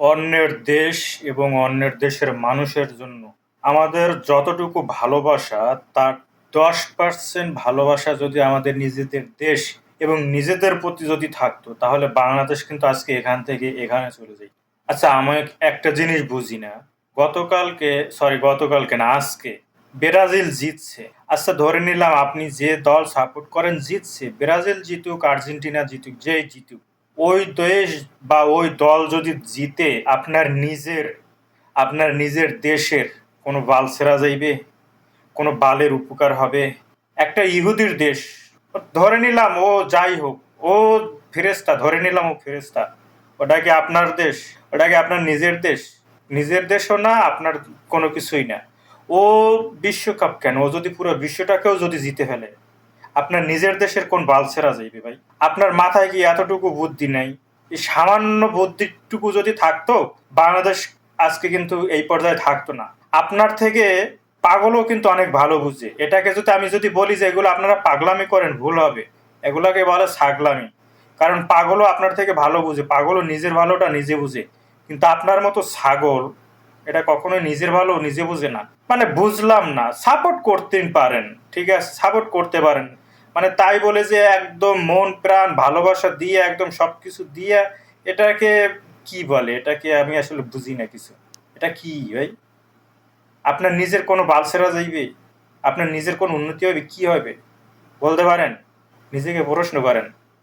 অন্যের দেশ এবং অন্যের দেশের মানুষের জন্য আমাদের যতটুকু ভালোবাসা, তার 10% ভালোবাসা যদি আমাদের নিজেদের দেশ এবং নিজেদের প্রতি যদি থাকতো, তাহলে বাংলাদেশ কিন্তু আজকে এখান থেকে এখানে চলে যাই। আচ্ছা, আমি একটা জিনিস বুঝি না। গতকালকে না, আজকে ব্রাজিল জিতছে। আচ্ছা, ধরে নিলাম আপনি যে দল সাপোর্ট করেন জিতছে, ব্রাজিল জিতুক, আর্জেন্টিনা জিতুক, যেই জিতুক, ওই দেশ বা ওই দল যদি জিতে, আপনার নিজের দেশের কোনো বাল ছেড়া যাইবে? কোনো বালের উপকার হবে? একটা ইহুদির দেশ, ধরে নিলাম ও যাই হোক, ও ফেরেস্তা, ধরে নিলাম ও ফেরেস্তা, ওটা কি আপনার দেশ? ওটা কি আপনার নিজের দেশ? নিজের দেশও না, আপনার কোনো কিছুই না। ও বিশ্বকাপ কেন, ও যদি পুরো বিশ্বটাকেও যদি জিতে ফেলে, আপনার নিজের দেশের কোন বাল ছেড়া যাইবে ভাই? আপনার মাথায় কি এতটুকু বুদ্ধি নাই? এই সামান্য বুদ্ধিটুকু যদি থাকতো, বাংলাদেশ আজকে কিন্তু এই পর্যায়ে থাকতো না। আপনার থেকে পাগলও কিন্তু অনেক ভালো বুঝে। এটাকে যদি আমি যদি বলি যে এগুলো আপনারা পাগলামি করেন, ভুল হবে। এগুলাকে বলে ছাগলামি। কারণ পাগলও আপনার থেকে ভালো বুঝে, পাগলও নিজের ভালোটা নিজে বুঝে। কিন্তু আপনার মতো ছাগল এটা কখনোই নিজের ভালো নিজে বুঝে না। মানে বুঝলাম না, সাপোর্ট করতেই পারেন, ঠিক আছে, সাপোর্ট করতে পারেন, মানে তাই বলে যে একদম মন প্রাণ ভালোবাসা দিয়ে একদম সবকিছু দিয়ে, এটাকে কি বলে? এটাকে আমি আসলে বুঝি না কিছু। এটা কি ভাই? আপনার নিজের কোনো বাল ছেড়া যাইবে? আপনার নিজের কোনো উন্নতি হবে? কি হবে বলতে পারেন? নিজেকে প্রশ্ন করেন।